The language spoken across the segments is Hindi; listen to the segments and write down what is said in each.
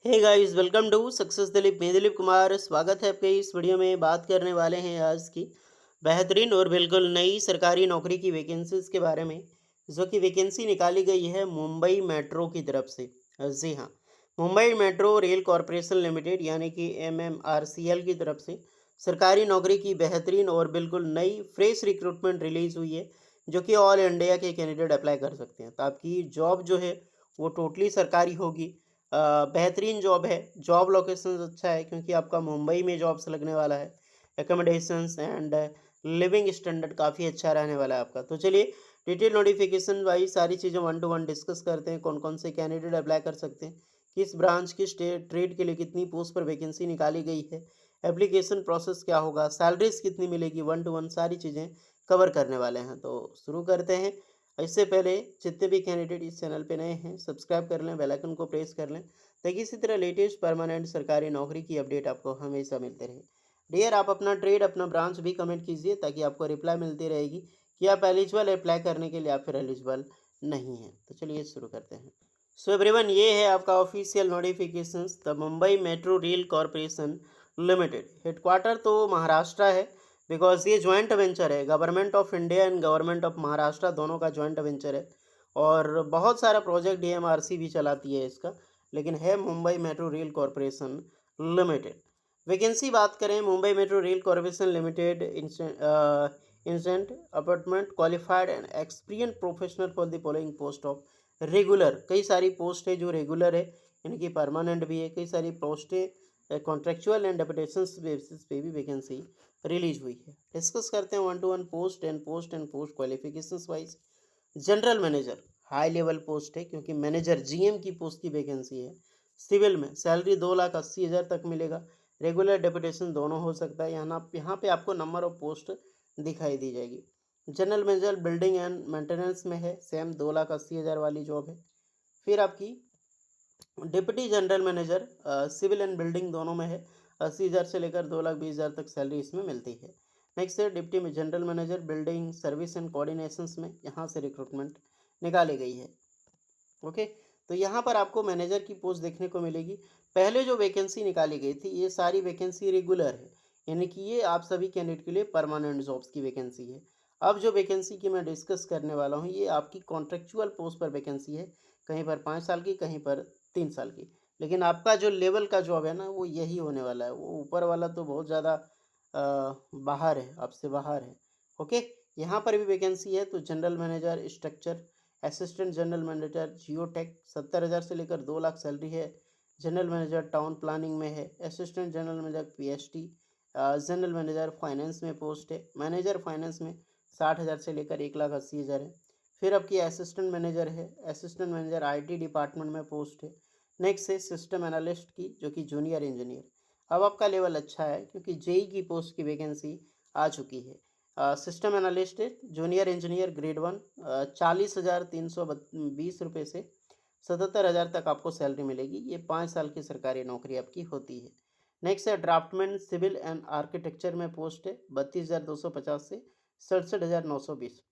Hey guys, welcome to success Dilip. मैं दिलीप कुमार, स्वागत है आपके इस वीडियो में। बात करने वाले हैं आज की बेहतरीन और बिल्कुल नई सरकारी नौकरी की वैकेंसीज के बारे में, जो कि वैकेंसी निकाली गई है मुंबई मेट्रो की तरफ से। जी हाँ, Mumbai metro rail corporation limited यानी कि MMRCL की तरफ से सरकारी नौकरी की बेहतरीन और बिल्कुल नई फ्रेश रिक्रूटमेंट रिलीज हुई है, जो कि ऑल इंडिया के कैंडिडेट अप्लाई कर सकते हैं। तो आपकी जॉब जो है वो टोटली सरकारी होगी। बेहतरीन जॉब है। जॉब लोकेशन अच्छा है क्योंकि आपका मुंबई में जॉब्स लगने वाला है। एकोमोडेशंस एंड लिविंग स्टैंडर्ड काफ़ी अच्छा रहने वाला है आपका। तो चलिए डिटेल नोटिफिकेशन वाइज सारी चीज़ें वन टू वन डिस्कस करते हैं। कौन कौन से कैंडिडेट अप्लाई कर सकते हैं, किस ब्रांच किस ट्रेड के लिए कितनी पोस्ट पर वैकेंसी निकाली गई है, एप्लीकेशन प्रोसेस क्या होगा, सैलरीज कितनी मिलेगी, वन टू वन सारी चीज़ें कवर करने वाले हैं। तो शुरू करते हैं। इससे पहले जितने भी कैंडिडेट इस चैनल पे नए हैं, सब्सक्राइब कर लें, बेल आइकन को प्रेस कर लें, ताकि इसी तरह लेटेस्ट परमानेंट सरकारी नौकरी की अपडेट आपको हमेशा मिलते रहे। डियर, आप अपना ट्रेड अपना ब्रांच भी कमेंट कीजिए, ताकि आपको रिप्लाई मिलती रहेगी कि आप एलिजिबल अप्लाई करने के लिए, आप फिर एलिजिबल नहीं हैं। तो चलिए शुरू करते हैं। सो एवरीवन, ये है आपका official notification. The Mumbai metro rail corporation limited, headquarter तो महाराष्ट्र है, बिकॉज ये जॉइंट वेंचर है। Government of India and government of Maharashtra दोनों का जॉइंट वेंचर है। और बहुत सारा प्रोजेक्ट DMRC भी चलाती है इसका, लेकिन है Mumbai metro rail corporation limited. Vacancy बात करें, Mumbai metro rail corporation limited instant appointment qualified and experience professional for the following post of regular. कई सारी पोस्ट है जो रेगुलर है, इनकी परमानेंट भी है। कई सारी पोस्टें कॉन्ट्रेक्चुअल एंड डेपुटेशन बेसिस पे भी वैकेंसी रिलीज हुई है। डिस्कस करते हैं one two one post qualifications wise. General manager high level post है, क्योंकि मैनेजर GM की पोस्ट की वैकेंसी है। सिविल में सैलरी 2,80,000 तक मिलेगा। रेगुलर डेपुटेशन दोनों हो सकता है। यहाँ पे आपको नंबर ऑफ पोस्ट दिखाई दी जाएगी। General manager building and maintenance में है, सेम 2,80,000 वाली जॉब है। फिर आपकी deputy general manager civil and building दोनों में है, 80,000 से लेकर 2,20,000 तक सैलरी इसमें मिलती है। नेक्स्ट है डिप्टी में general manager building service and coordinations में, यहाँ से रिक्रूटमेंट निकाली गई है। ओके, तो यहाँ पर आपको मैनेजर की पोस्ट देखने को मिलेगी। पहले जो वैकेंसी निकाली गई थी, ये सारी वैकेंसी रेगुलर है, यानी कि ये आप सभी कैंडिडेट के लिए परमानेंट जॉब्स की वैकेंसी है। अब जो वैकेंसी की मैं डिस्कस करने वाला हूँ, ये आपकी कॉन्ट्रेक्चुअल पोस्ट पर वैकेंसी है। कहीं पर 5 साल की, कहीं पर 3 साल की। लेकिन आपका जो लेवल का जॉब है ना, वो यही होने वाला है। वो ऊपर वाला तो बहुत ज़्यादा बाहर है, आपसे बाहर है। ओके, यहाँ पर भी वैकेंसी है। तो general manager structure, assistant general manager geotech, 70,000 से लेकर 2 लाख सैलरी है। जनरल मैनेजर टाउन प्लानिंग में है। Assistant general manager PST। General manager finance में पोस्ट है। मैनेजर फाइनेंस में 60,000 से लेकर 1,80,000 है। फिर आपकी असिस्टेंट मैनेजर है। असिस्टेंट मैनेजर IT डिपार्टमेंट में पोस्ट है। नेक्स्ट है सिस्टम एनालिस्ट की, जो कि जूनियर इंजीनियर। अब आपका लेवल अच्छा है, क्योंकि JEE की पोस्ट की वैकेंसी आ चुकी है। System analyst junior engineer grade 1, 40,320 रुपये से 77,000 तक आपको सैलरी मिलेगी। ये 5 साल की सरकारी नौकरी आपकी होती है। नेक्स्ट है ड्राफ्टमैन सिविल एंड आर्किटेक्चर में पोस्ट है, 32,250 से 67,920।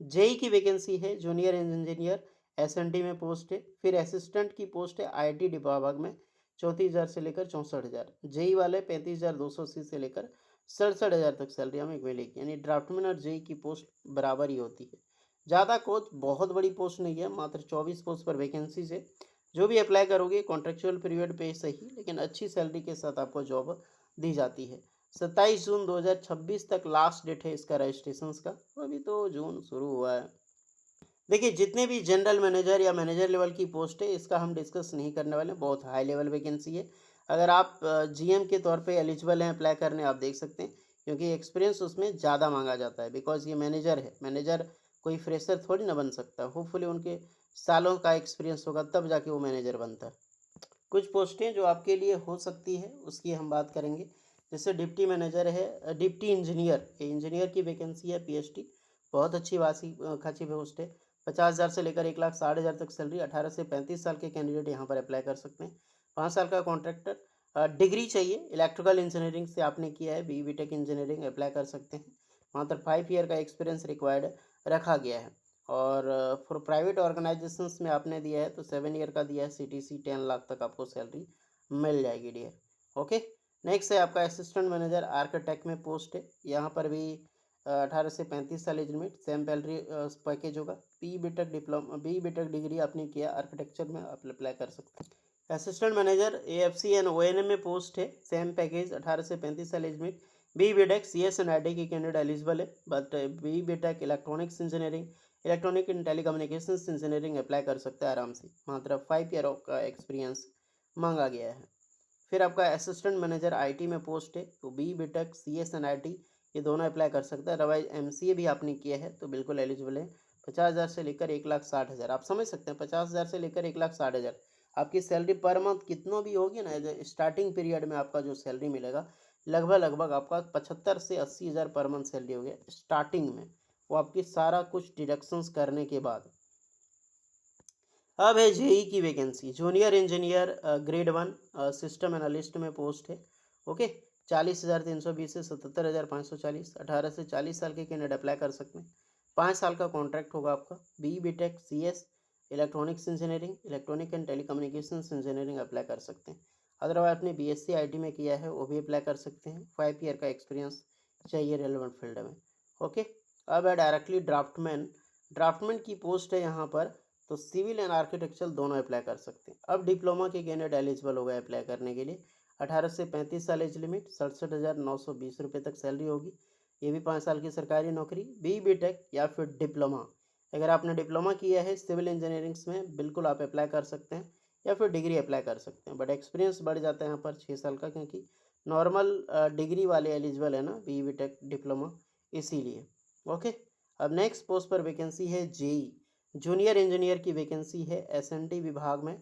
JEE की वैकेंसी है। जूनियर इंजीनियर SND में पोस्ट है। फिर असिस्टेंट की पोस्ट है IT विभाग में, 34,000 से लेकर 64,000। JEE वाले 35,280 से लेकर 67,000 तक सैलरी हमें मिलेगी। यानी ड्राफ्टमैन और JEE की पोस्ट बराबर ही होती है। ज़्यादा कोच बहुत बड़ी पोस्ट नहीं है, मात्र 24 पोस्ट पर वैकेंसी से जो भी अप्लाई करोगे कॉन्ट्रेक्चुअल पीरियड पे सही, लेकिन अच्छी सैलरी के साथ आपको जॉब दी जाती है। 27 जून 2026 तक लास्ट डेट है इसका रजिस्ट्रेशन का। अभी तो जून शुरू हुआ है। देखिए, जितने भी जनरल मैनेजर या मैनेजर लेवल की पोस्ट है, इसका हम डिस्कस नहीं करने वाले हैं। बहुत हाई लेवल वैकेंसी है। अगर आप GM के तौर पे एलिजिबल हैं अप्लाई करने, आप देख सकते हैं, क्योंकि एक्सपीरियंस उसमें ज़्यादा मांगा जाता है। बिकॉज ये मैनेजर है, मैनेजर कोई फ्रेशर थोड़ी ना बन सकता। होपफुली उनके सालों का एक्सपीरियंस होगा, तब जाके वो मैनेजर बनता है। कुछ पोस्टें जो आपके लिए हो सकती है, उसकी हम बात करेंगे। जैसे डिप्टी मैनेजर है, डिप्टी इंजीनियर, इंजीनियर की वैकेंसी है PST। बहुत अच्छी खासी पोस्ट है। 50,000 से लेकर 1,60,000 तक सैलरी। 18 से 35 साल के कैंडिडेट यहाँ पर अप्लाई कर सकते हैं। 5 साल का कॉन्ट्रैक्टर। डिग्री चाहिए, इलेक्ट्रिकल इंजीनियरिंग से आपने किया है, BE BTech इंजीनियरिंग अप्लाई कर सकते हैं। मात्र 5 ईयर का एक्सपीरियंस रिक्वायर्ड रखा गया है। और फॉर प्राइवेट ऑर्गेनाइजेशंस में आपने दिया है तो 7 ईयर का दिया है। CTC 10 लाख तक आपको सैलरी मिल जाएगी डियर। ओके। नेक्स्ट है आपका असिस्टेंट मैनेजर आर्किटेक्ट में पोस्ट है। यहाँ पर भी 18 से 35 साल age limit, same salary package होगा। बी बीटेक डिग्री आपने किया आर्किटेक्चर में, आप अप्लाई कर सकते हैं। Assistant manager AFC and ONM में पोस्ट है, सेम पैकेज 18 से 35 साल age limit. B BTech CS and IT की कैंडिडेट एलिजिबल है, but B BTech electronics engineering, electronic and telecommunications engineering apply कर सकते हैं आराम से, मात्र 5 ईयर का एक्सपीरियंस मांगा गया है। फिर आपका असिस्टेंट मैनेजर आईटी में पोस्ट है, तो B BTech CS and IT ये दोनों अप्लाई कर सकते हैं। अदरवाइज एमसीए भी आपने किया है तो बिल्कुल एलिजिबल है। 50,000 से लेकर 1,60,000, आप समझ सकते हैं 50,000 से लेकर 1,60,000 आपकी सैलरी पर मंथ कितना भी होगी ना, स्टार्टिंग पीरियड में आपका जो सैलरी मिलेगा लगभग आपका 75 से 80,000 पर मंथ सैलरी हो गया स्टार्टिंग में, वो आपकी सारा कुछ डिडक्शंस करने के बाद। अब है जेई की vacancy, junior engineer grade 1 system analyst में पोस्ट है। ओके। 40,320 से 77,540, 18 से 40 साल के कैंडिडेट अप्लाई कर सकते हैं। 5 साल का कॉन्ट्रैक्ट होगा आपका। B BTech CS electronics engineering, electronic and telecommunication engineering apply कर सकते हैं। अदरवाइज आपने बीएससी आईटी में किया है वो भी अप्लाई कर सकते हैं। 5 ईयर का एक्सपीरियंस चाहिए रेलेवेंट फील्ड में। ओके। अब है डायरेक्टली ड्राफ्टमैन, ड्राफ्टमैन की पोस्ट है यहाँ पर, तो सिविल एंड आर्किटेक्चर दोनों अप्लाई कर सकते हैं। अब डिप्लोमा के कैंडिडेट एलिजिबल हो गए अप्लाई करने के लिए। 18 से 35 साल एज लिमिट, 67,920 रुपये तक सैलरी होगी। ये भी 5 साल की सरकारी नौकरी। बी बीटेक या फिर डिप्लोमा, अगर आपने डिप्लोमा किया है सिविल इंजीनियरिंग्स में बिल्कुल आप अप्लाई कर सकते हैं, या फिर डिग्री अप्लाई कर सकते हैं, बट एक्सपीरियंस बढ़ जाता है यहाँ पर 6 साल का, क्योंकि नॉर्मल डिग्री वाले एलिजिबल है ना बी बीटेक डिप्लोमा, इसीलिए। ओके। अब नेक्स्ट पोस्ट पर वैकेंसी है जेई, जूनियर इंजीनियर की वैकेंसी है एसएनटी विभाग में।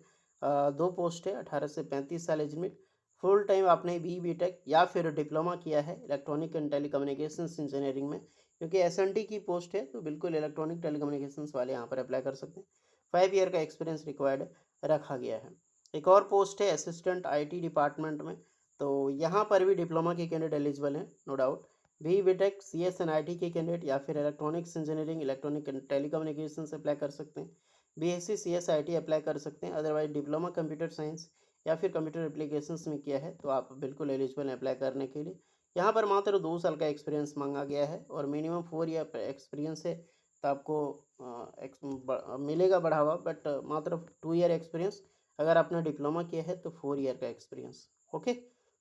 2 पोस्ट है, 18 से 35 साल एज लिमिट। फुल टाइम आपने बी बीटेक या फिर डिप्लोमा किया है इलेक्ट्रॉनिक एंड टेलीकम्युनिकेशंस इंजीनियरिंग में, क्योंकि एसएनटी की पोस्ट है तो बिल्कुल इलेक्ट्रॉनिक टेलीकम्युनिकेशंस वाले यहाँ पर अप्लाई कर सकते हैं। 5 ईयर का एक्सपीरियंस रिक्वायर्ड रखा गया है। एक और पोस्ट है असिस्टेंट आईटी डिपार्टमेंट में, तो यहाँ पर भी डिप्लोमा के कैंडिडेट एलिजिबल हैं no doubt. B BTech CS and IT के कैंडिडेट या फिर electronics engineering, electronic and telecommunication से अप्लाई कर सकते हैं। बीएससी सीएस आईटी अप्लाई कर सकते हैं। अदरवाइज डिप्लोमा कंप्यूटर साइंस या फिर कंप्यूटर एप्लीकेशंस में किया है तो आप बिल्कुल एलिजिबल हैं अप्लाई करने के लिए। यहाँ पर मात्र 2 साल का एक्सपीरियंस मांगा गया है और मिनिमम 4 ईयर एक्सपीरियंस है, तो आपको मिलेगा बढ़ावा, बट मात्र 2 ईयर एक्सपीरियंस। अगर आपने डिप्लोमा किया है तो 4 ईयर का एक्सपीरियंस। ओके।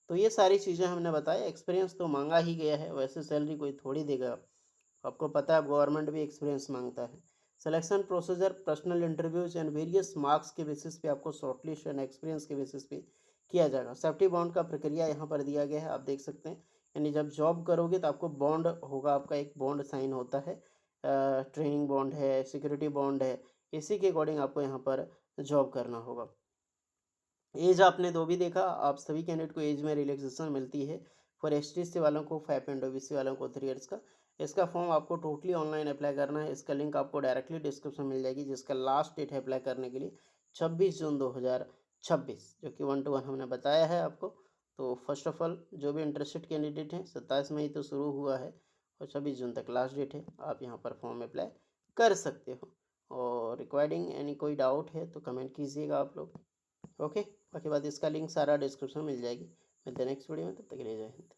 तो ये सारी चीज़ें हमने बताया, एक्सपीरियंस तो मांगा ही गया है, वैसे सैलरी कोई थोड़ी देगा, आपको पता है गवर्नमेंट भी एक्सपीरियंस मांगता है। Selection procedure personal interviews and various marks के बेसिस पे आपको शॉर्टलिस्ट एंड एक्सपीरियंस के बेसिस पे किया जाएगा। सेफ्टी बॉन्ड का प्रक्रिया यहाँ पर दिया गया है, आप देख सकते हैं। यानी जब जॉब करोगे तो आपको बॉन्ड होगा, आपका एक बॉन्ड साइन होता है, ट्रेनिंग बॉन्ड है, सिक्योरिटी बॉन्ड है, इसी के अकॉर्डिंग आपको यहाँ पर जॉब करना होगा। एज आपने दो भी देखा, आप सभी कैंडिडेट को एज में रिलैक्सेशन मिलती है। फॉर एसटीसी वालों को 5 एंड ओबीसी वालों को 3 ईयर्स का। इसका फॉर्म आपको टोटली ऑनलाइन अप्लाई करना है, इसका लिंक आपको डायरेक्टली डिस्क्रिप्शन मिल जाएगी, जिसका लास्ट डेट है अप्लाई करने के लिए 26 जून 2026, जो कि 1 to 1 हमने बताया है आपको। तो फर्स्ट ऑफ ऑल जो भी इंटरेस्टेड कैंडिडेट हैं, 27 मई तो शुरू हुआ है और 26 जून तक लास्ट डेट है, आप यहाँ पर फॉर्म अप्लाई कर सकते हो। और रिक्वायरिंग एनी कोई डाउट है तो कमेंट कीजिएगा आप लोग। ओके। बाकी बात इसका लिंक सारा डिस्क्रिप्शन में मिल जाएगी। मिलते हैं नेक्स्ट वीडियो में, तब तक के लिए जय हिंद।